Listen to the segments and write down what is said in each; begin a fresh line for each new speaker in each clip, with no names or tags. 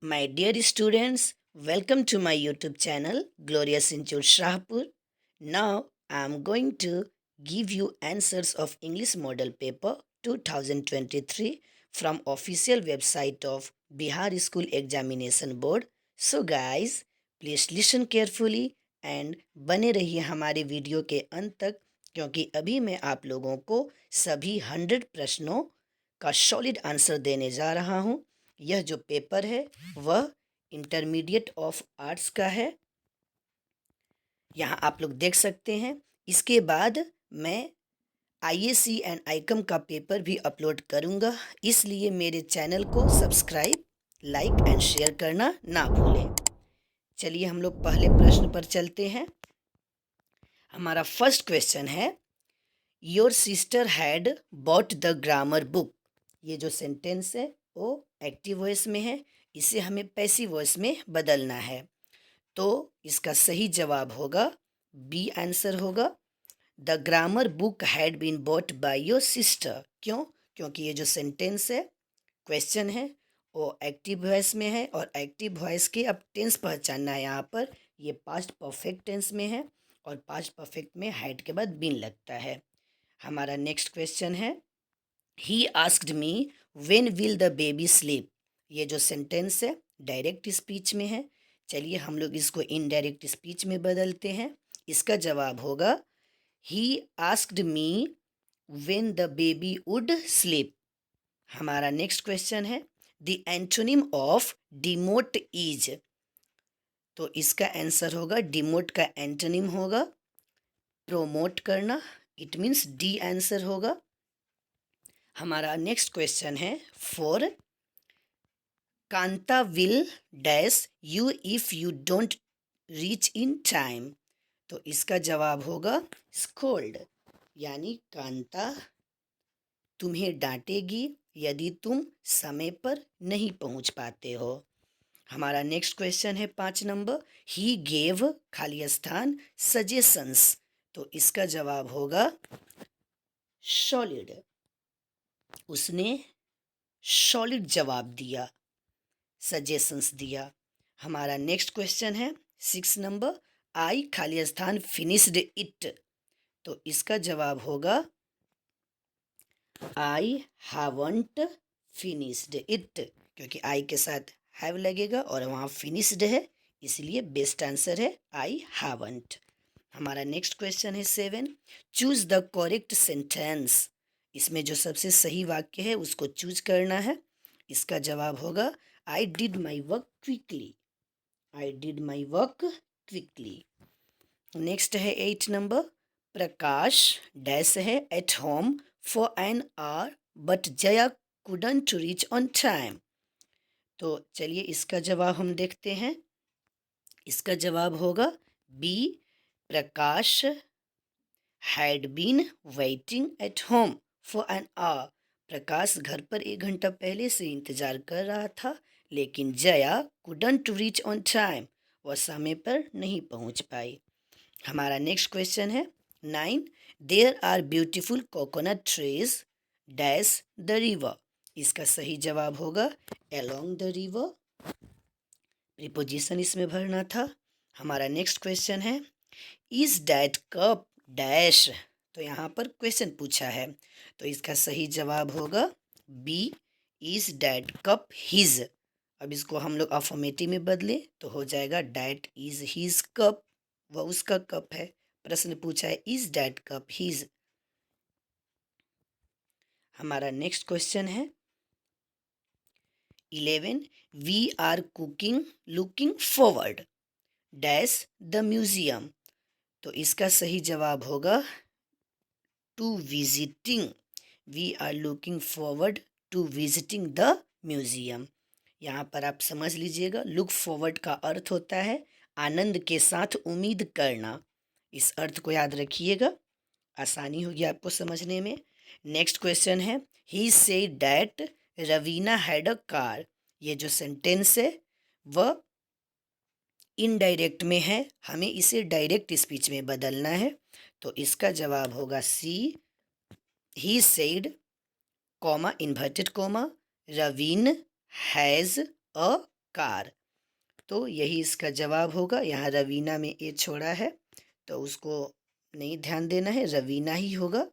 My dear students, welcome to my YouTube channel Glorious Institute Shahpur. Now I am going to give you answers of English Model Paper 2023 from official website of Bihar School Examination Board. So guys, please listen carefully and बने रहिए हमारे video के अंत तक क्योंकि अभी मैं आप लोगों को सभी 100 प्रश्नों का सॉलिड आंसर देने जा रहा हूँ। यह जो पेपर है वह इंटरमीडिएट ऑफ आर्ट्स का है। यहाँ आप लोग देख सकते हैं। इसके बाद मैं आईएसी एंड आईकम का पेपर भी अपलोड करूँगा, इसलिए मेरे चैनल को सब्सक्राइब, लाइक एंड शेयर करना ना भूलें। चलिए हम लोग पहले प्रश्न पर चलते हैं। हमारा फर्स्ट क्वेश्चन है, your sister had bought the grammar book. ये जो सेंटेंस है वो एक्टिव वॉइस में है, इसे हमें पैसिव वॉइस में बदलना है। तो इसका सही जवाब होगा बी आंसर होगा। The grammar book had been bought by your sister. क्यों? क्योंकि ये जो सेंटेंस है, क्वेश्चन है, वो एक्टिव वॉइस में है और एक्टिव वॉइस के अब टेंस पहचानना है। यहाँ पर ये पास्ट परफेक्ट टेंस में है और पास्ट परफेक्ट में हैड के बाद बीन लगता है। हमारा नेक्स्ट क्वेश्चन है, he asked me when will the baby sleep. ये जो सेंटेंस है डायरेक्ट स्पीच में है। चलिए हम लोग इसको इनडायरेक्ट स्पीच में बदलते हैं। इसका जवाब होगा he asked me when the baby would sleep. हमारा नेक्स्ट क्वेश्चन है, the antonym of demote is. तो इसका आंसर होगा, डिमोट का एंटोनिम होगा प्रोमोट करना, इट मीन्स डी आंसर होगा। हमारा नेक्स्ट क्वेश्चन है, for Kanta will dash you if you don't reach in time. तो इसका जवाब होगा स्कोल्ड, यानी कांता तुम्हें डांटेगी यदि तुम समय पर नहीं पहुंच पाते हो। हमारा नेक्स्ट क्वेश्चन है 5 नंबर, ही गेव खाली स्थान सजेशंस। तो इसका जवाब होगा सॉलिड, उसने सॉलिड जवाब दिया, सजेशंस दिया। हमारा नेक्स्ट क्वेश्चन है 6 नंबर, आई खाली स्थान फिनिश्ड इट। तो इसका जवाब होगा आई हैवंट फिनिश्ड इट, क्योंकि आई के साथ हैव लगेगा और वहाँ फिनिश्ड है, इसलिए बेस्ट आंसर है आई हैवंट। हमारा नेक्स्ट क्वेश्चन है 7, चूज द करेक्ट सेंटेंस। इसमें जो सबसे सही वाक्य है उसको चूज करना है। इसका जवाब होगा I did my work quickly. I did my work quickly. Next है 8 नंबर, प्रकाश डैश है eight home for an hour but Jaya couldn't reach on time. तो चलिए इसका जवाब हम देखते हैं। इसका जवाब होगा B, Prakash had been waiting at home for an hour. Prakash घर पर 1 घंटा पहले से इंतजार कर रहा था, लेकिन Jaya couldn't reach on time, वह समय पर नहीं पहुंच पाई। हमारा नेक्स्ट क्वेश्चन है 9, there are beautiful coconut trees dash the river. इसका सही जवाब होगा अलोंग द रिवर, प्रीपोजिशन इसमें भरना था। हमारा नेक्स्ट क्वेश्चन है, इज डैट कप डैश। तो यहाँ पर क्वेश्चन पूछा है, तो इसका सही जवाब होगा B, is that cup his. अब इसको हम लोग अफर्मेटिव में बदलें तो हो जाएगा डैट इज हिज कप, वह उसका कप है। प्रश्न पूछा है इज डैट कप हिज। हमारा नेक्स्ट क्वेश्चन है 11, we are cooking looking forward dash the museum. तो इसका सही जवाब होगा to visiting. We are looking forward to visiting the museum. यहाँ पर आप समझ लीजिएगा, लुक फॉरवर्ड का अर्थ होता है आनंद के साथ उम्मीद करना। इस अर्थ को याद रखिएगा, आसानी होगी आपको समझने में। नेक्स्ट क्वेश्चन है, he said that Raveena had a car. ये जो सेंटेंस है वह इनडायरेक्ट में है, हमें इसे डायरेक्ट स्पीच में बदलना है। तो इसका जवाब होगा C, he said comma inverted comma Raveen has a car. तो यही इसका जवाब होगा। यहाँ रवीना में ए छोड़ा है तो उसको नहीं ध्यान देना है, रवीना ही होगा।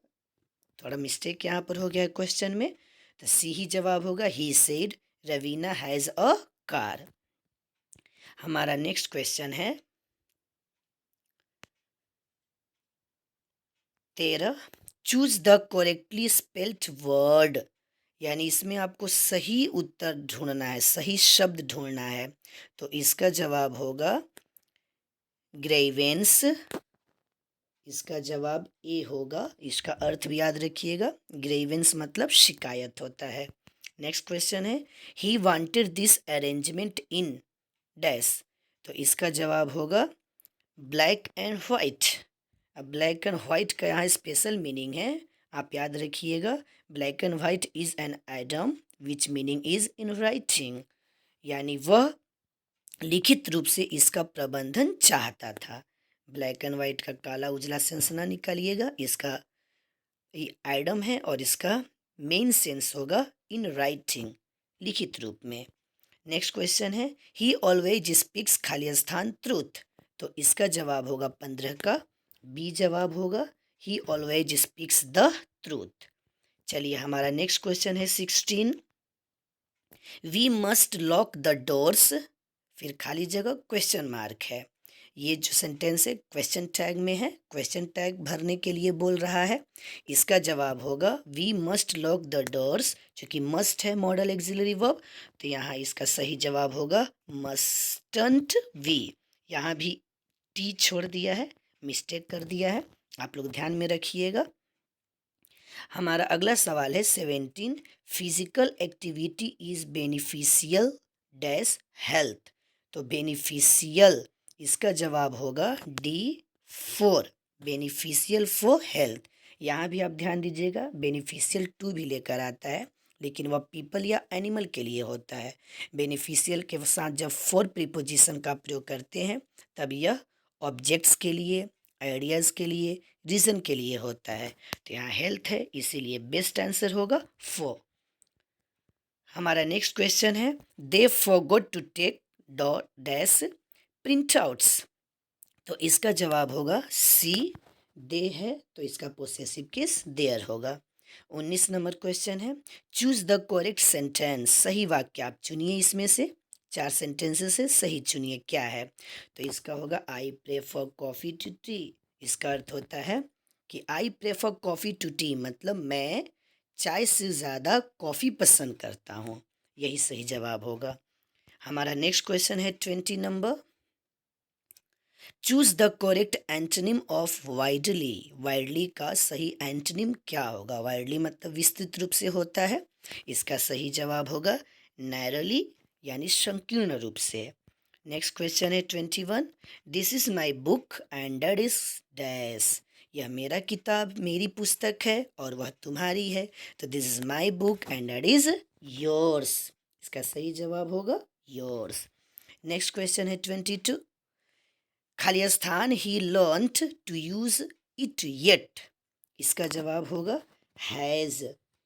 थोड़ा मिस्टेक यहाँ पर हो गया है क्वेश्चन में, तो सी ही जवाब होगा। He said Raveena has a car. हमारा नेक्स्ट क्वेश्चन है 13। Choose the correctly spelled word, यानी इसमें आपको सही उत्तर ढूंढना है, सही शब्द ढूंढना है। तो इसका जवाब होगा ग्रेवेंस। इसका जवाब ए होगा। इसका अर्थ भी याद रखिएगा, ग्रेवेंस मतलब शिकायत होता है। नेक्स्ट क्वेश्चन है he wanted this arrangement in dash. तो इसका जवाब होगा ब्लैक एंड वाइट। अब ब्लैक एंड वाइट का यहाँ स्पेशल मीनिंग है, आप याद रखिएगा। Black and white is an item which meaning is in writing, यानी वह लिखित रूप से इसका प्रबंधन चाहता था। ब्लैक एंड वाइट का काला उजला सेंस ना निकालिएगा, इसका ये आइटम है और इसका मेन सेंस होगा इन राइटिंग, लिखित रूप में। नेक्स्ट क्वेश्चन है ही ऑलवेज स्पीक्स खाली स्थान ट्रूथ। तो इसका जवाब होगा 15 का बी जवाब होगा, he always speaks the truth. चलिए हमारा नेक्स्ट क्वेश्चन है 16। We must lock the doors, फिर खाली जगह क्वेश्चन मार्क है। ये जो सेंटेंस है क्वेश्चन टैग में है, क्वेश्चन टैग भरने के लिए बोल रहा है। इसका जवाब होगा we must lock the doors, क्योंकि मस्ट है मॉडल एक्सिलरी वर्ब, तो यहाँ इसका सही जवाब होगा मस्टंट वी। यहाँ भी टी छोड़ दिया है, मिस्टेक कर दिया है, आप लोग ध्यान में रखिएगा। हमारा अगला सवाल है 17। Physical activity is beneficial dash health. तो बेनिफिशियल, इसका जवाब होगा डी 4, बेनिफिशियल फॉर हेल्थ। यहाँ भी आप ध्यान दीजिएगा, बेनिफिशियल टू भी लेकर आता है, लेकिन वह पीपल या एनिमल के लिए होता है। बेनिफिशियल के साथ जब फॉर प्रीपोजिशन का प्रयोग करते हैं तब यह ऑब्जेक्ट्स के लिए, आइडियाज़ के लिए, रीज़न के लिए होता है। तो यहाँ हेल्थ है, इसीलिए बेस्ट आंसर होगा 4। हमारा नेक्स्ट क्वेश्चन है they forgot to take dot dash printouts. तो इसका जवाब होगा सी, दे है तो इसका पोसेसिव केस देयर होगा। 19 नंबर क्वेश्चन है चूज द करेक्ट सेंटेंस। सही वाक्य आप चुनिए, इसमें से 4 सेंटेंसेस से सही चुनिए क्या है। तो इसका होगा I prefer coffee to tea. इसका अर्थ होता है कि I prefer coffee to tea मतलब मैं चाय से ज़्यादा कॉफ़ी पसंद करता हूँ, यही सही जवाब होगा। हमारा नेक्स्ट क्वेश्चन है 20 number choose the correct antonym of widely. Widely का सही एंटोनिम क्या होगा। वाइडली मतलब विस्तृत रूप से होता है, इसका सही जवाब होगा नैरोली, यानी संकीर्ण रूप से। नेक्स्ट क्वेश्चन है 21 this is my book and that is dash. यह मेरा किताब, मेरी पुस्तक है और वह तुम्हारी है, तो this is my book and that is yours. इसका सही जवाब होगा योर्स। नेक्स्ट क्वेश्चन है 22 खाली स्थान he learned to use it yet. इसका जवाब होगा हैज़,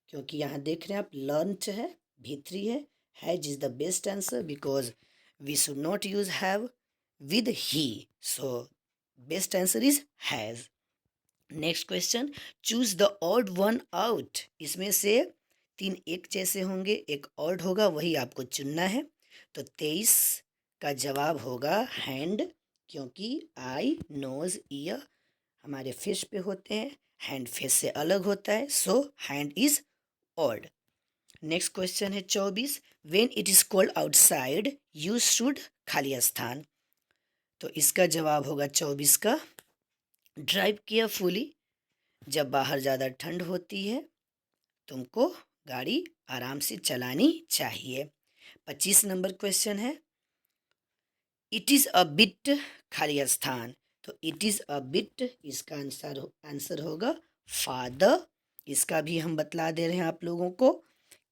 क्योंकि यहाँ देख रहे हैं आप लर्नड है, भीतरी है। Has is the best answer because we should not use have with he, so best answer is has. Next question choose the odd one out. इसमें से 3 एक जैसे होंगे, एक ऑड होगा, वही आपको चुनना है। तो 23 का जवाब होगा हैंड, क्योंकि आई नोज ईयर हमारे फेस पे होते हैं, हैंड फेस से अलग होता है, सो hand is odd. Next question है 24 when it is cold outside you should खाली स्थान। तो इसका जवाब होगा 24 का ड्राइव केयरफुली। जब बाहर ज़्यादा ठंड होती है तुमको गाड़ी आराम से चलानी चाहिए। 25 नंबर क्वेश्चन है इट इज़ अ बिट खाली स्थान। तो इट इज़ अ बिट, इसका आंसर होगा फादर। इसका भी हम बतला दे रहे हैं आप लोगों को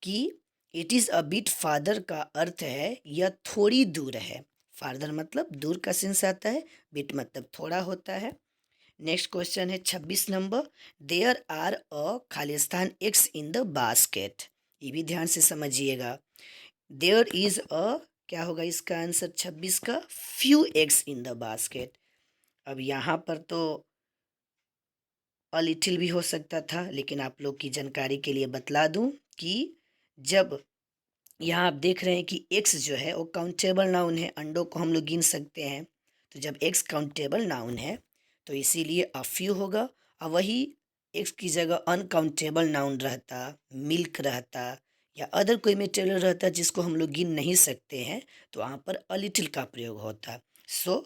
कि it is a bit father का अर्थ है यह थोड़ी दूर है। फादर मतलब दूर का सेंस आता है, बिट मतलब थोड़ा होता है। नेक्स्ट क्वेश्चन है 26 नंबर देयर आर अ खाली स्थान एक्स इन द बास्केट। ये भी ध्यान से समझिएगा। देयर इज अ क्या होगा इसका आंसर 26 का? Few eggs in the basket. अब यहाँ पर तो अ लिटिल भी हो सकता था, लेकिन आप लोग की जानकारी के लिए बतला दूं कि जब यहाँ आप देख रहे हैं कि एक्स जो है वो काउंटेबल नाउन है, अंडों को हम लोग गिन सकते हैं। तो जब एक्स काउंटेबल नाउन है तो इसीलिए अ फ्यू होगा। और वही एक्स की जगह अनकाउंटेबल नाउन रहता, मिल्क रहता या अदर कोई मेटेरियल रहता जिसको हम लोग गिन नहीं सकते हैं, तो वहाँ पर अ लिटिल का प्रयोग होता। So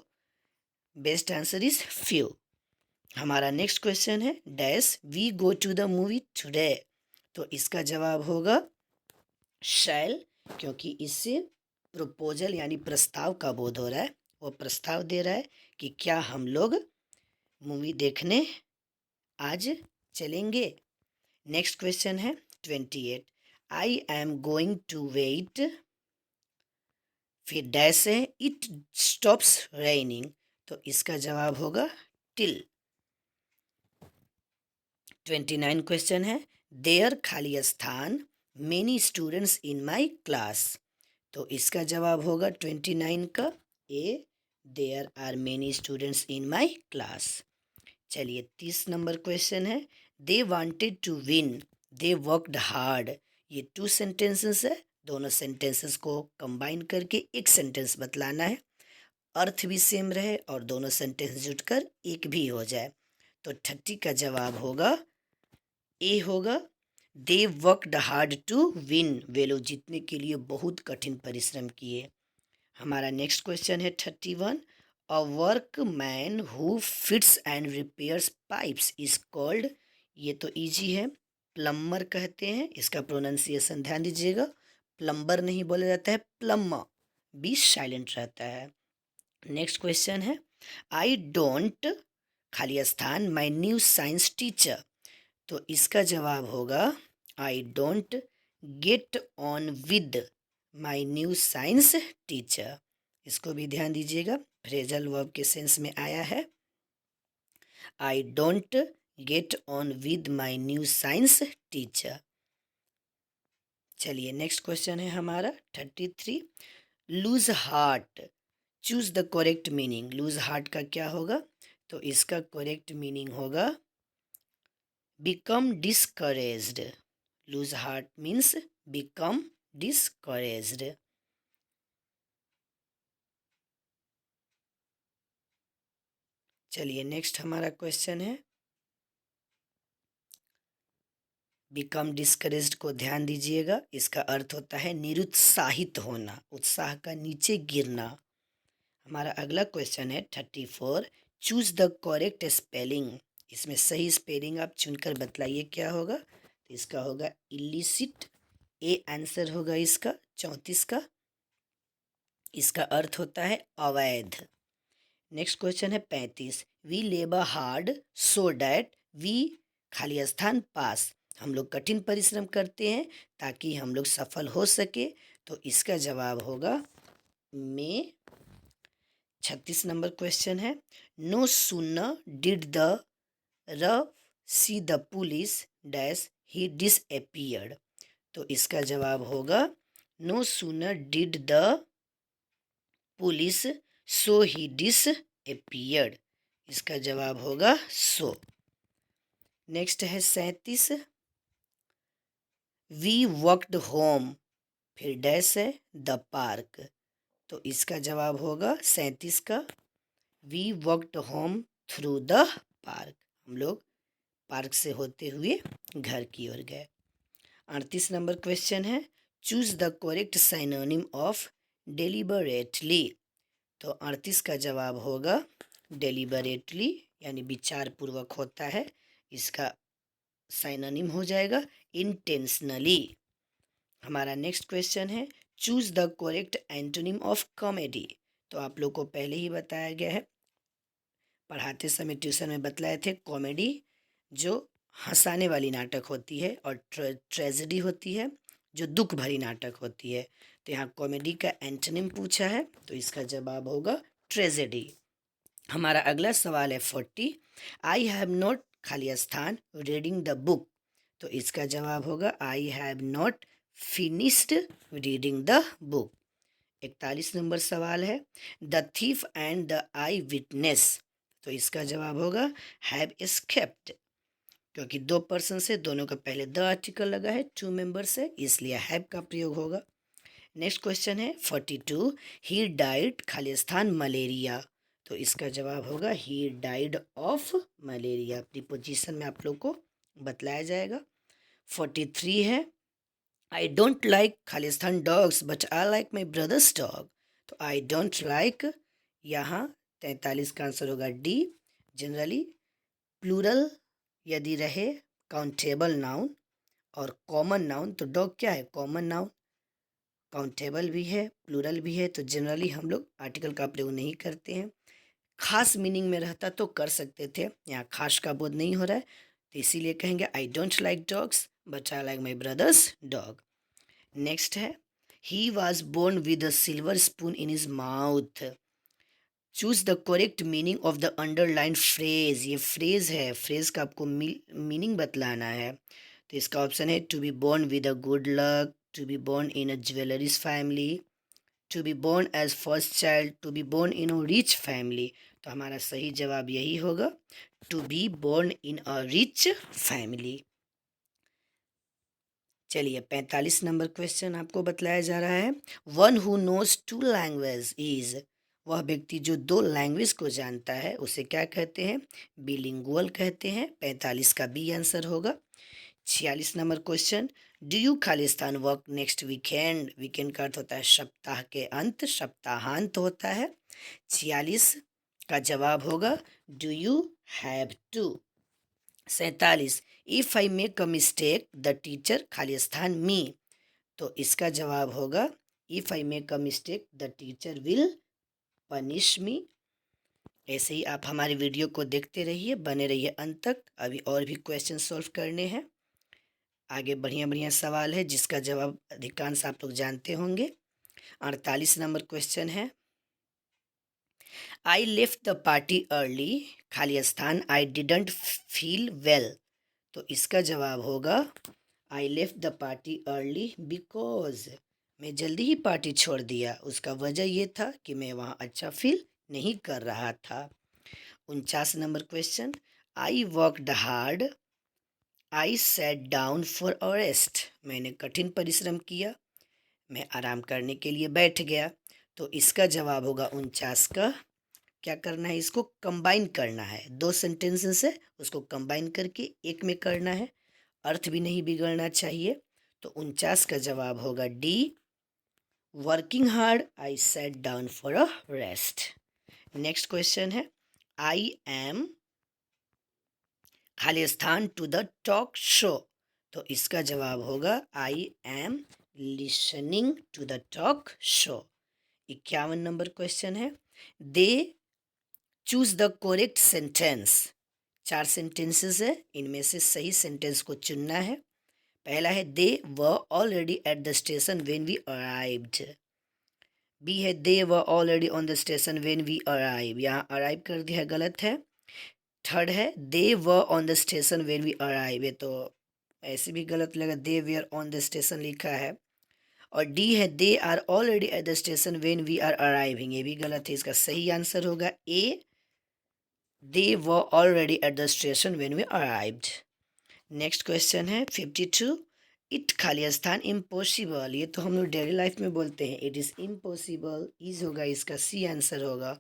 best answer is few. हमारा नेक्स्ट क्वेश्चन है dash we go to the movie today. तो इसका जवाब होगा शैल, क्योंकि इससे प्रपोजल यानी प्रस्ताव का बोध हो रहा है। वो प्रस्ताव दे रहा है कि क्या हम लोग मूवी देखने आज चलेंगे। नेक्स्ट क्वेश्चन है 28। I am going to wait, फिर डैश है इट स्टॉप्स रेनिंग। तो इसका जवाब होगा टिल। 29 क्वेश्चन है देयर खाली स्थान many students in my class. तो इसका जवाब होगा 29 का A, there are many students in my class. चलिए 30 नंबर क्वेश्चन है they wanted to win they worked hard. ये 2 सेंटेंसेस है, दोनों सेंटेंसेस को कंबाइन करके एक सेंटेंस बतलाना है, अर्थ भी सेम रहे और दोनों सेंटेंस जुटकर एक भी हो जाए। तो 30 का जवाब होगा ए होगा they worked hard to win. वे लोग जीतने के लिए बहुत कठिन परिश्रम किए। हमारा नेक्स्ट क्वेश्चन है 31। A work man who fits and repairs pipes is called. ये तो इजी है, प्लम्बर कहते हैं। इसका प्रोनाउंसिएशन ध्यान दीजिएगा, प्लम्बर नहीं बोला जाता है, प्लम्बर, बी साइलेंट रहता है। नेक्स्ट क्वेश्चन है आई डोंट खाली स्थान माई न्यू साइंस टीचर। तो इसका जवाब होगा I don't get on with my new science teacher. इसको भी ध्यान दीजिएगा, फ्रेजल वर्ब के सेंस में आया है। I don't get on with my new science teacher. चलिए नेक्स्ट क्वेश्चन है हमारा 33। Loose heart choose the correct meaning. Loose heart का क्या होगा? तो इसका करेक्ट मीनिंग होगा become discouraged. Lose heart means become discouraged. चलिए नेक्स्ट हमारा क्वेश्चन है बिकम डिस्करेज्ड को ध्यान दीजिएगा, इसका अर्थ होता है निरुत्साहित होना, उत्साह का नीचे गिरना। हमारा अगला क्वेश्चन है 34। Choose the correct spelling. इसमें सही स्पेलिंग आप चुनकर बतलाइए क्या होगा। तो इसका होगा इलिसिट, ए आंसर होगा इसका 34 का। इसका अर्थ होता है अवैध। नेक्स्ट क्वेश्चन है 35। We labour hard so that we खाली स्थान पास। हम लोग कठिन परिश्रम करते हैं ताकि हम लोग सफल हो सके। तो इसका जवाब होगा में। 36 नंबर क्वेश्चन है no sooner did the rough see the police dash he disappeared. तो इसका जवाब होगा no sooner did the police so he disappeared. इसका जवाब होगा सो। नेक्स्ट है 37। वी वॉकड होम, फिर डैश है द पार्क। तो इसका जवाब होगा 37 का we walked home through the park. हम लोग पार्क से होते हुए घर की ओर गए। 38 नंबर क्वेश्चन है choose the correct synonym of deliberately. तो 38 का जवाब होगा डेलिबरेटली, यानी विचार पूर्वक होता है। इसका साइनोनिम हो जाएगा इंटेंशनली। हमारा नेक्स्ट क्वेश्चन है choose the correct antonym of comedy. तो आप लोग को पहले ही बताया गया है, पढ़ाते समय ट्यूशन में बतलाए थे, कॉमेडी जो हंसाने वाली नाटक होती है और ट्रेजेडी होती है जो दुख भरी नाटक होती है। तो यहाँ कॉमेडी का एंटोनिम पूछा है, तो इसका जवाब होगा ट्रेजेडी। हमारा अगला सवाल है 40। आई हैव नॉट खाली स्थान रीडिंग द बुक। तो इसका जवाब होगा I have not finished reading the book. 41 number सवाल है, the thief and the I witness, तो इसका जवाब होगा हैव एस्केप्ड, क्योंकि 2 पर्सन से दोनों का पहले द आर्टिकल लगा है, 2 मेंबर से, इसलिए हैव का प्रयोग होगा। नेक्स्ट क्वेश्चन है 42, ही डाइड खालिस्तान मलेरिया, तो इसका जवाब होगा he died of malaria, preposition में आप लोग को बतलाया जाएगा। 43 है, आई don't like Khalistan dogs but I like my brother's dog, तो आई डोंट लाइक, यहाँ 43 का आंसर होगा डी। जनरली प्लूरल यदि रहे काउंटेबल नाउन और कॉमन नाउन, तो डॉग क्या है, कॉमन नाउन, काउंटेबल भी है, प्लूरल भी है, तो जनरली हम लोग आर्टिकल का प्रयोग नहीं करते हैं। खास मीनिंग में रहता तो कर सकते थे, यहाँ खास का बोध नहीं हो रहा है, तो इसीलिए कहेंगे I don't like dogs but I like my brother's dog. Next है, he was born with a silver spoon in his mouth, choose the correct meaning of the underline phrase, ये फ्रेज है, फ्रेज का आपको meaning बतलाना है, तो इसका option है to be born with a good luck, to be born in a jewelleries family, to be born as first child, to be born in a rich family, तो हमारा सही जवाब यही होगा to be born in a rich family. चलिए 45 number question आपको बतलाया जा रहा है, one who knows 2 language is, वह व्यक्ति जो 2 लैंग्वेज को जानता है उसे क्या कहते हैं, बिलिंगुअल कहते हैं, 45 का बी आंसर होगा। 46 number question, do you Khalistan work next weekend, weekend का अर्थ होता है सप्ताह के अंत, सप्ताहांत होता है, 46 का जवाब होगा do you have to. 47, if I make a mistake the teacher खालिस्तान मी, तो इसका जवाब होगा if I make a mistake the teacher will punish me. ऐसे ही आप हमारी वीडियो को देखते रहिए, बने रहिए अंत तक, अभी और भी क्वेश्चन सॉल्व करने हैं, आगे बढ़िया बढ़िया सवाल है जिसका जवाब अधिकांश आप लोग जानते होंगे। 48 नंबर क्वेश्चन है, I left the party early Khalistan I didn't feel well, तो इसका जवाब होगा I left the party early because, मैं जल्दी ही पार्टी छोड़ दिया, उसका वजह ये था कि मैं वहाँ अच्छा फील नहीं कर रहा था। 49 number question, I worked hard I sat down for a rest, मैंने कठिन परिश्रम किया, मैं आराम करने के लिए बैठ गया, तो इसका जवाब होगा 49 का, क्या करना है, इसको कंबाइन करना है, 2 सेंटेंसेस है उसको कंबाइन करके एक में करना है, अर्थ भी नहीं बिगड़ना चाहिए, तो 49 का जवाब होगा D, working hard I sat down for a rest. Next question है, आई एम खालिस्तान टू द टॉक शो, तो इसका जवाब होगा I am listening to the talk show. 51 number question है, they choose the correct sentence, 4 sentences है, इनमें से सही सेंटेंस को चुनना है। पहला है they were already at the station when we arrived, B है they were already on the station when we arrive, यहाँ अराइव कर दिया गलत है। थर्ड है they were on the station when we arrive, ये तो ऐसे भी गलत लगा, they were on the station लिखा है। और डी है they are already at the station when we are arriving, ये भी गलत है, इसका सही आंसर होगा A, they were already at the station when we arrived. Next question है 52, इट खालिस्तान इम्पॉसिबल, ये तो हम लोग डेली लाइफ में बोलते हैं, इट इज़ इम्पॉसिबल, इज होगा, इसका सी आंसर होगा।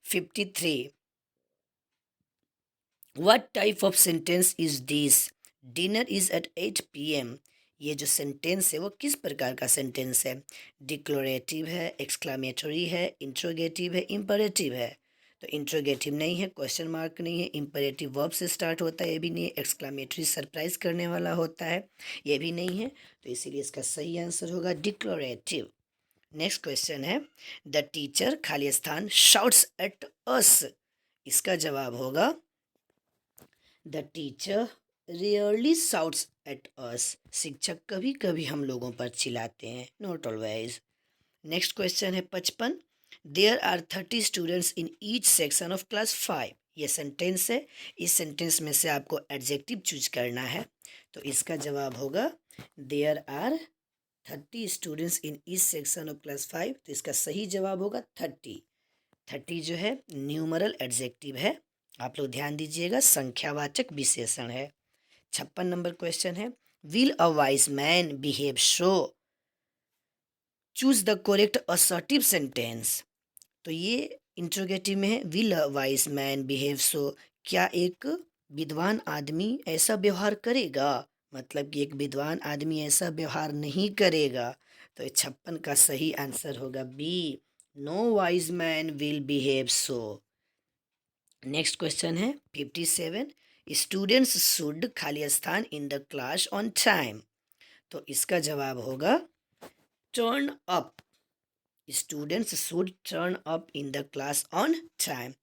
53, what type of sentence is this, dinner is at 8 PM, ये जो सेंटेंस है वो किस प्रकार का सेंटेंस है, डिक्लोरेटिव है, एक्सक्लामेटरी है, इंट्रोगेटिव है, इम्परेटिव है, तो इंट्रोगेटिव नहीं है, क्वेश्चन मार्क नहीं है, इम्परेटिव वर्ब से स्टार्ट होता है ये भी नहीं है, एक्सक्लामेटरी सरप्राइज करने वाला होता है ये भी नहीं है, तो इसीलिए इसका सही आंसर होगा डिक्लोरेटिव। नेक्स्ट क्वेश्चन है, the teacher Khalistan shouts at us, इसका जवाब होगा the teacher rarely shouts at us, शिक्षक कभी कभी हम लोगों पर चिल्लाते हैं, नॉट ऑलवेज। नेक्स्ट क्वेश्चन है 55, there are 30 students in each section of class 5, ये सेंटेंस है, इस सेंटेंस में से आपको एडजेक्टिव चूज करना है, तो इसका जवाब होगा there are 30 students in each section of class 5, तो इसका सही जवाब होगा 30। 30 जो है न्यूमरल एडजेक्टिव है, आप लोग ध्यान दीजिएगा, संख्यावाचक विशेषण है। 56 नंबर क्वेश्चन है, will a wise man behave so, choose the correct assertive sentence. तो ये इंट्रोगेटिव में है, will a wise man behave सो, क्या एक विद्वान आदमी ऐसा व्यवहार करेगा, मतलब कि एक विद्वान आदमी ऐसा व्यवहार नहीं करेगा। तो 56 का सही आंसर होगा B, no wise man will behave so. Next question है 57, स्टूडेंट्स शुड खाली स्थान in the class on time. तो इसका जवाब होगा turn up, students should turn up in the class on time.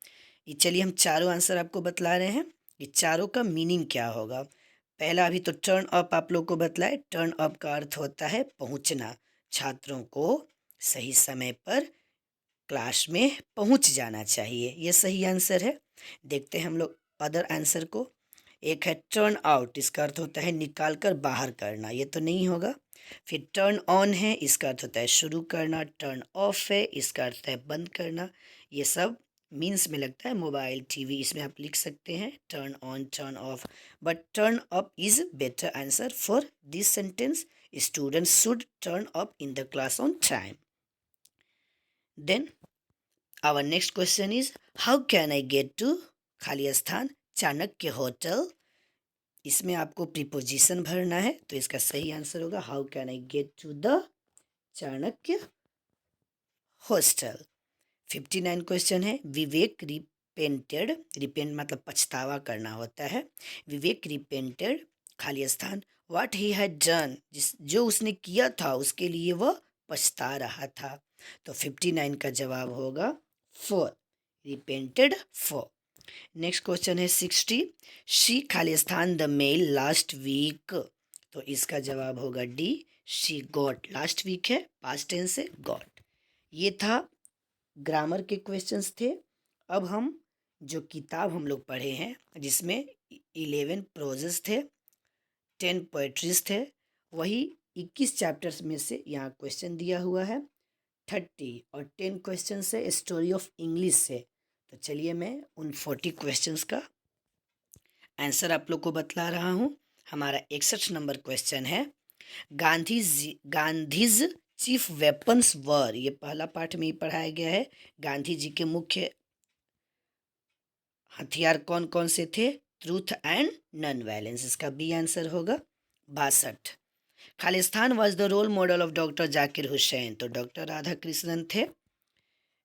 ये चलिए हम चारों आंसर आपको बतला रहे हैं, ये चारों का मीनिंग क्या होगा। पहला अभी तो टर्न अप आप लोग को बतलाए, टर्न अप का अर्थ होता है पहुंचना, छात्रों को सही समय पर क्लास में पहुंच जाना चाहिए, ये सही आंसर है। देखते हैं हम लोग अदर आंसर को। एक है टर्न आउट, इसका अर्थ होता है निकाल कर बाहर करना, ये तो नहीं होगा। फिर टर्न ऑन है, इसका अर्थ होता है शुरू करना। टर्न ऑफ है, इसका अर्थ है बंद करना। ये सब मीन्स में लगता है मोबाइल, टीवी, इसमें आप लिख सकते हैं turn on, turn off, but turn up is better answer for this sentence. Students should turn up in the class on time. Then our next question is, how can I get to खाली स्थान Chanakya hotel. इसमें आपको preposition भरना है, तो इसका सही answer होगा how can I get to the Chanakya hostel. 59 question है, विवेक रिपेंटेड, रिपेंट मतलब पछतावा करना होता है। विवेक रिपेंटेड खाली स्थान व्हाट ही हैड डन, जो उसने किया था उसके लिए वह पछता रहा था। तो 59 का जवाब होगा for, repented for. Next question है 60, शी खाली स्थान द मेल लास्ट वीक। तो इसका जवाब होगा D, she got, last week है, पास्ट टेंस है, गॉट। ये था ग्रामर के क्वेश्चंस थे। अब हम जो किताब हम लोग पढ़े हैं, जिसमें 11 प्रोजेस थे, 10 पोएट्रीज थे, वही 21 चैप्टर्स में से यहाँ क्वेश्चन दिया हुआ है। 30 और 10 क्वेश्चन से स्टोरी ऑफ इंग्लिश से। तो चलिए मैं उन 40 क्वेश्चंस का आंसर आप लोग को बतला रहा हूँ। हमारा 61 नंबर क्वेश्चन है, गांधीज चीफ वेपन्स वर, ये पहला पाठ में ही पढ़ाया गया है। गांधी जी के मुख्य हथियार कौन कौन से थे, ट्रूथ एंड नॉन वायलेंस, इसका बी आंसर होगा। 62, Khalistan was the role model of doctor Zakir Hussain, तो डॉक्टर राधा कृष्णन थे।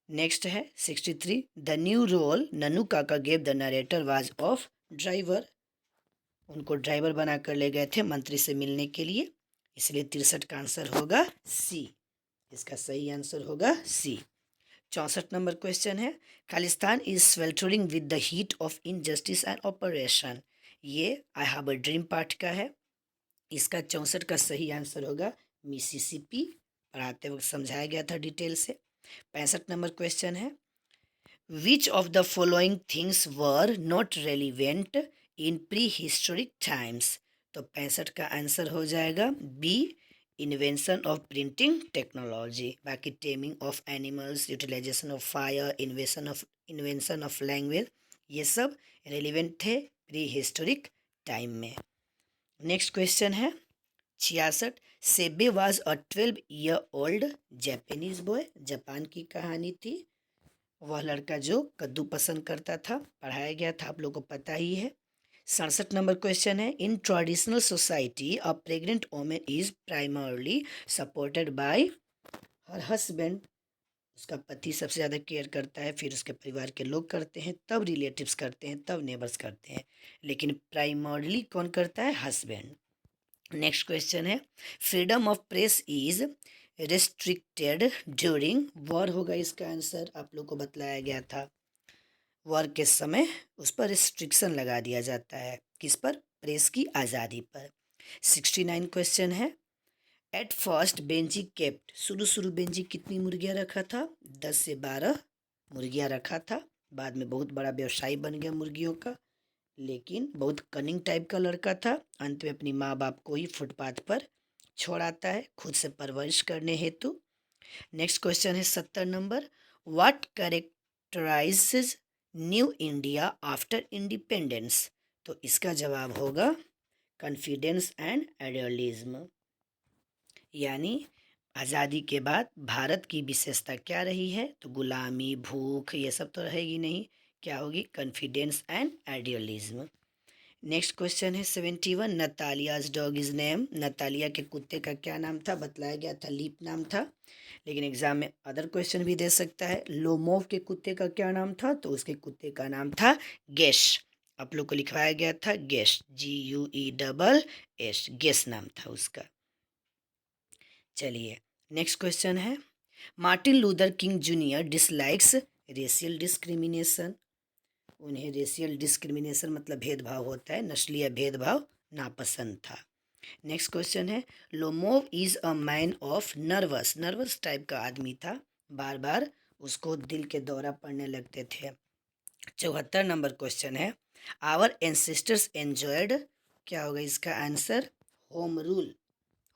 नेक्स्ट है 63, द न्यू रोल ननू काका gave the narrator was of driver, उनको ड्राइवर बनाकर ले गए थे मंत्री से मिलने के लिए, इसलिए 63 का आंसर होगा सी, इसका सही आंसर होगा सी। 64 नंबर क्वेश्चन है, Khalistan is sweltering with the heat of injustice and operation, ये I have a dream part का है, इसका 64 का सही आंसर होगा मिसिसिपी, पढ़ाते वक्त समझाया गया था डिटेल से। 65 नंबर क्वेश्चन है, which of the following things were not relevant in prehistoric times, तो 65 का आंसर हो जाएगा B, invention of printing technology. बाकी taming of animals, utilisation of fire, invention of language, ये सब रेलिवेंट थे प्री हिस्टोरिक टाइम में। Next question है 66, Sebe was a 12 year old Japanese boy, Japan की कहानी थी, वह लड़का जो कद्दू पसंद करता था, पढ़ाया गया था, आप लोगों को पता ही है। 67 नंबर क्वेश्चन है, in traditional society a pregnant women is primarily supported by her husband, उसका पति सबसे ज़्यादा केयर करता है, फिर उसके परिवार के लोग करते हैं, तब रिलेटिव्स करते हैं, तब नेबर्स करते हैं, लेकिन प्राइमरली कौन करता है, हस्बैंड। नेक्स्ट क्वेश्चन है, freedom of press is restricted during war, होगा इसका आंसर, आप लोग को बतलाया गया था, वॉर के समय उस पर रिस्ट्रिक्शन लगा दिया जाता है, किस पर, प्रेस की आज़ादी पर। 69 क्वेश्चन है, एट फर्स्ट बेंजी केप्ट, शुरू बेंजी कितनी मुर्गियाँ रखा था, 10 से 12 मुर्गियाँ रखा था, बाद में बहुत बड़ा व्यवसायी बन गया मुर्गियों का, लेकिन बहुत कनिंग टाइप का लड़का था, अंत में अपनी माँ बाप को ही फुटपाथ पर छोड़ आता है खुद से परवरिश करने हेतु। नेक्स्ट क्वेश्चन है 70 number, what कैरेक्टराइजेज new India after independence. तो इसका जवाब होगा कॉन्फिडेंस एंड आइडियलिज्म, यानी आज़ादी के बाद भारत की विशेषता क्या रही है, तो गुलामी, भूख, ये सब तो रहेगी नहीं, क्या होगी, confidence and idealism. Next question है 71, नतालियाज डॉग इज नेम। नतालिया के कुत्ते का क्या नाम था, बतलाया गया था लीप नाम था, लेकिन एग्जाम में अदर क्वेश्चन भी दे सकता है। लोमोव के कुत्ते का क्या नाम था, तो उसके कुत्ते का नाम था गेश। आप लोग को लिखवाया गया था गेश, GUESS, गेश नाम था उसका। चलिए नेक्स्ट क्वेश्चन है, Martin Luther king junior dislikes racial discrimination. उन्हें रेशियल डिस्क्रिमिनेशन मतलब भेदभाव होता है, नस्लीय भेदभाव नापसंद था। नेक्स्ट क्वेश्चन है, Lomov is a man of nervous type का आदमी था, बार बार उसको दिल के दौरा पड़ने लगते थे। 74 नंबर क्वेश्चन है, आवर एंसेस्टर्स एंजॉयड, क्या होगा इसका answer, home rule.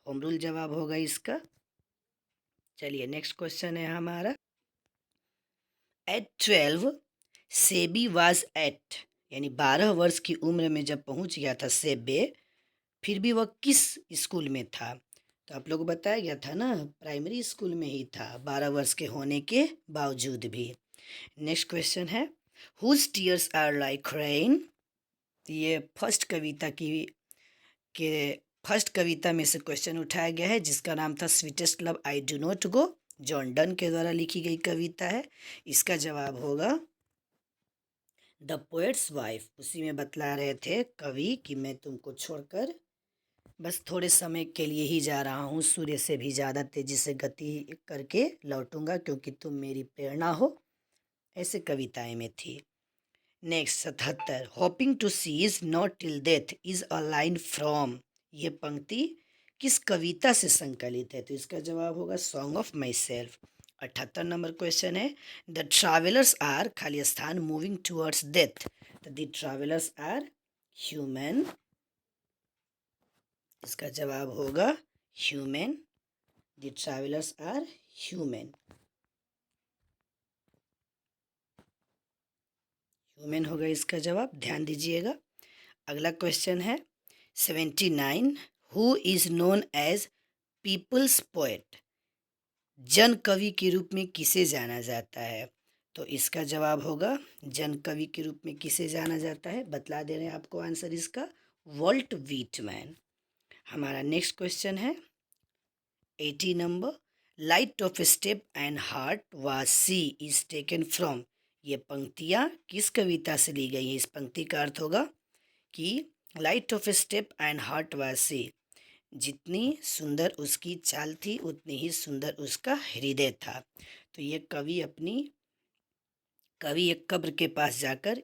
Home rule जवाब होगा इसका। चलिए नेक्स्ट क्वेश्चन है हमारा, एट 12 सेबी वाज एट, यानी 12 वर्ष की उम्र में जब पहुंच गया था सेबे, फिर भी वह किस स्कूल में था, तो आप लोग को बताया गया था ना, प्राइमरी स्कूल में ही था 12 वर्ष के होने के बावजूद भी। नेक्स्ट क्वेश्चन है, whose tears are like rain. ये फर्स्ट कविता में से क्वेश्चन उठाया गया है, जिसका नाम था sweetest love I do not go, John Donne के द्वारा लिखी गई कविता है। इसका जवाब होगा द पोएट्स वाइफ। उसी में बतला रहे थे कवि कि मैं तुमको छोड़कर बस थोड़े समय के लिए ही जा रहा हूँ, सूर्य से भी ज़्यादा तेज़ी से गति करके लौटूंगा क्योंकि तुम मेरी प्रेरणा हो, ऐसे कविताएं में थी। Next 77, hoping to see is not till death is a line from. ये पंक्ति किस कविता से संकलित है, तो इसका जवाब होगा सॉन्ग ऑफ माई सेल्फ। 78 नंबर क्वेश्चन है, द ट्रैवलर्स आर खाली स्थान मूविंग टूवर्ड्स डेथ, तो द ट्रैवलर्स आर ह्यूमन। इसका जवाब होगा human, the travellers are human. Human होगा इसका जवाब, ध्यान दीजिएगा। अगला क्वेश्चन है 79, who is known as people's poet. जन कवि के रूप में किसे जाना जाता है, तो इसका जवाब होगा जन कवि के रूप में किसे जाना जाता है, बतला दे रहे हैं आपको आंसर इसका, वॉल्ट व्हिटमैन। हमारा नेक्स्ट क्वेश्चन है 80 number, light of step and heart was she is taken from. ये पंक्तियाँ किस कविता से ली गई हैं, इस पंक्ति का अर्थ होगा कि light of step and heart was she, जितनी सुंदर उसकी चाल थी उतनी ही सुंदर उसका हृदय था। तो ये कवि एक कब्र के पास जाकर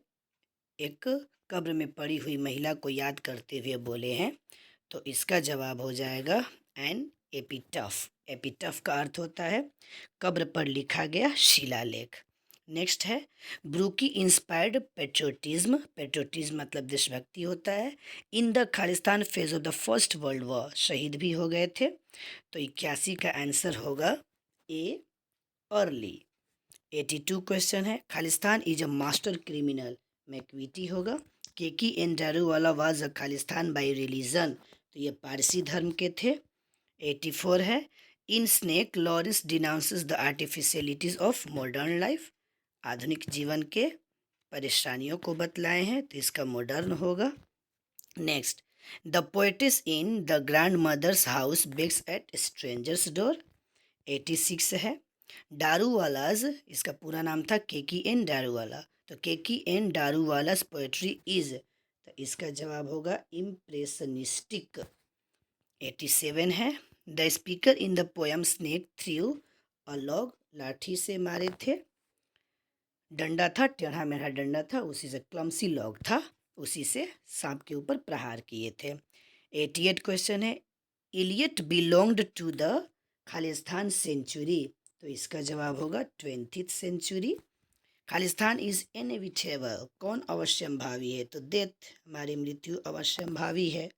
एक कब्र में पड़ी हुई महिला को याद करते हुए बोले हैं, तो इसका जवाब हो जाएगा एन एपिटफ। एपिटफ का अर्थ होता है कब्र पर लिखा गया शिलालेख। नेक्स्ट है, ब्रूकी इंस्पायर्ड पेट्रोटिज्म। पेट्रोटिज्म मतलब देशभक्ति होता है, in the Khalistan phase of the first world war, शहीद भी हो गए थे, तो 81 का आंसर होगा ए अर्ली। 82 क्वेश्चन है, Khalistan is a master criminal, Macavity होगा। Keki N Daruwalla was a Khalistan by religion, तो ये पारसी धर्म के थे। 84 है, in snake Lawrence denounces the artificialities of modern life, आधुनिक जीवन के परेशानियों को बतलाए हैं, तो इसका मॉडर्न होगा। Next, the poetess in the grandmother's house begs at stranger's door. 86 है, डारूवालाज, इसका पूरा नाम था केकी एन डारूवाला, तो केकी एन डारूवालाज पोएट्री इज, तो इसका जवाब होगा इम्प्रेशनिस्टिक। 87 है, the speaker in the poem snake through a log, लाठी से मारे थे, डंडा था, टेढ़ा मेढ़ा डंडा था, उसी से क्लमसी लॉग था, उसी से सांप के ऊपर प्रहार किए थे। 88 क्वेश्चन है, Eliot belonged to the Khalistan century, तो इसका जवाब होगा 20th century. Khalistan is inevitable, कौन अवश्यंभावी है, तो डेथ, हमारी मृत्यु अवश्यंभावी है।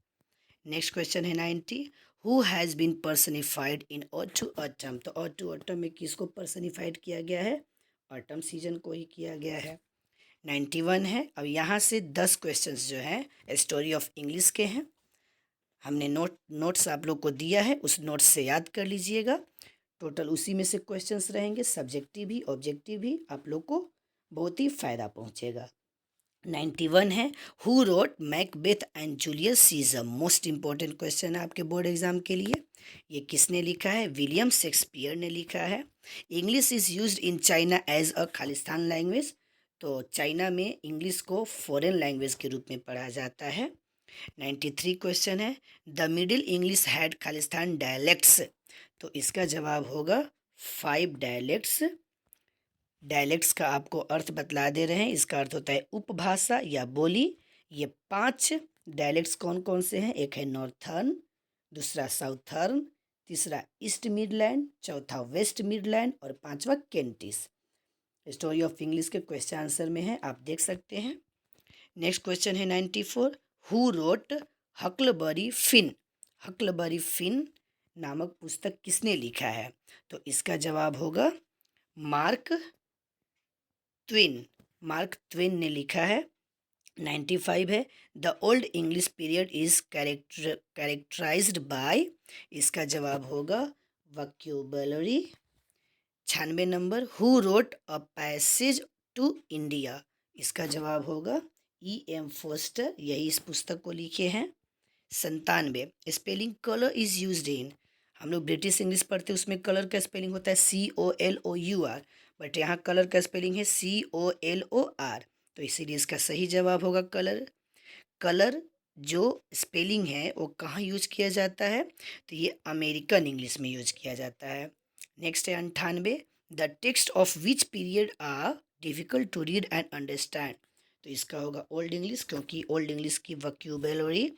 नेक्स्ट क्वेश्चन है 90, who has been personified in ode to autumn, तो ऑड टू ऑटम में किसको पर्सनिफाइड किया गया है? ऑटम सीजन को ही किया गया है। 91 है। अब यहाँ से 10 क्वेश्चंस जो हैं स्टोरी ऑफ इंग्लिश के हैं। हमने नोट्स आप लोग को दिया है, उस नोट्स से याद कर लीजिएगा। टोटल उसी में से क्वेश्चंस रहेंगे, सब्जेक्टिव भी ऑब्जेक्टिव भी। आप लोग को बहुत ही फ़ायदा पहुँचेगा। 91 है, who wrote Macbeth and Julius Caesar, most important question है आपके बोर्ड एग्जाम के लिए। ये किसने लिखा है? विलियम शेक्सपियर ने लिखा है। English is used in China as a Khalistan language, तो चाइना में इंग्लिश को फॉरेन लैंग्वेज के रूप में पढ़ा जाता है। 93 क्वेश्चन है, the middle English had Khalistan dialects, तो इसका जवाब होगा 5 डायलेक्ट्स। डायलेक्ट्स का आपको अर्थ बतला दे रहे हैं। इसका अर्थ होता है उपभाषा या बोली। ये 5 डायलेक्ट्स कौन कौन से हैं? एक है नॉर्थर्न, दूसरा साउथर्न, तीसरा ईस्ट मिडलैंड, चौथा वेस्ट मिडलैंड और पांचवा केंटिस। स्टोरी ऑफ इंग्लिश के क्वेश्चन आंसर में है, आप देख सकते हैं। नेक्स्ट क्वेश्चन है 94, हु रोट हकलबरी फिन, हकलबरी फिन नामक पुस्तक किसने लिखा है? तो इसका जवाब होगा मार्क ट्वेन, मार्क ट्वेन ने लिखा है। 95 है, the old English period is characterised by, इसका जवाब होगा vocabulary. 96 number, who wrote a passage to India, इसका जवाब होगा E.M. फोस्टर, यही इस पुस्तक को लिखे हैं। 97, spelling colour is used in, हम लोग ब्रिटिश इंग्लिश पढ़ते हैं, उसमें कलर का स्पेलिंग होता है COLOUR, बट यहाँ कलर का स्पेलिंग है COLOR, तो इसीलिए इसका सही जवाब होगा कलर। कलर जो स्पेलिंग है वो कहाँ यूज किया जाता है? तो ये अमेरिकन इंग्लिश में यूज किया जाता है। नेक्स्ट है 98, the text of which period are difficult to read and understand, तो इसका होगा ओल्ड इंग्लिश, क्योंकि ओल्ड इंग्लिश की वोकैबुलरी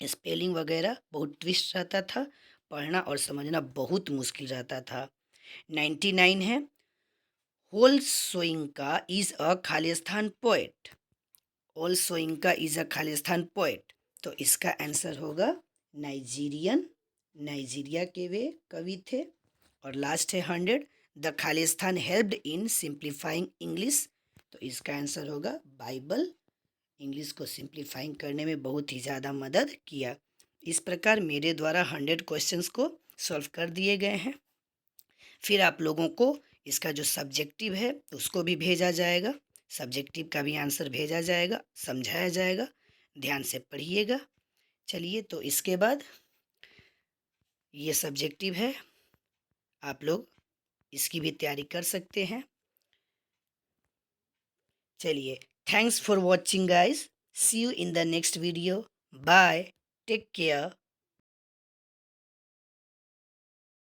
स्पेलिंग वगैरह बहुत ट्विस्ट रहता था, पढ़ना और समझना बहुत मुश्किल रहता था। 99 है, Wole Soyinka is a Khalistan poet, Wole Soyinka is a Khalistan poet, तो इसका आंसर होगा नाइजीरियन, नाइजीरिया के वे कवि थे। और लास्ट है 100, the Khalistan helped in simplifying English, तो इसका आंसर होगा बाइबल, इंग्लिश को सिंप्लीफाइंग करने में बहुत ही ज़्यादा मदद किया। इस प्रकार मेरे द्वारा 100 क्वेश्चंस को सॉल्व कर दिए गए हैं। फिर आप लोगों को इसका जो सब्जेक्टिव है उसको भी भेजा जाएगा, सब्जेक्टिव का भी आंसर भेजा जाएगा, समझाया जाएगा, ध्यान से पढ़िएगा। चलिए, तो इसके बाद ये सब्जेक्टिव है, आप लोग इसकी भी तैयारी कर सकते हैं। चलिए, thanks for watching guys, see you in the next video, bye, take care.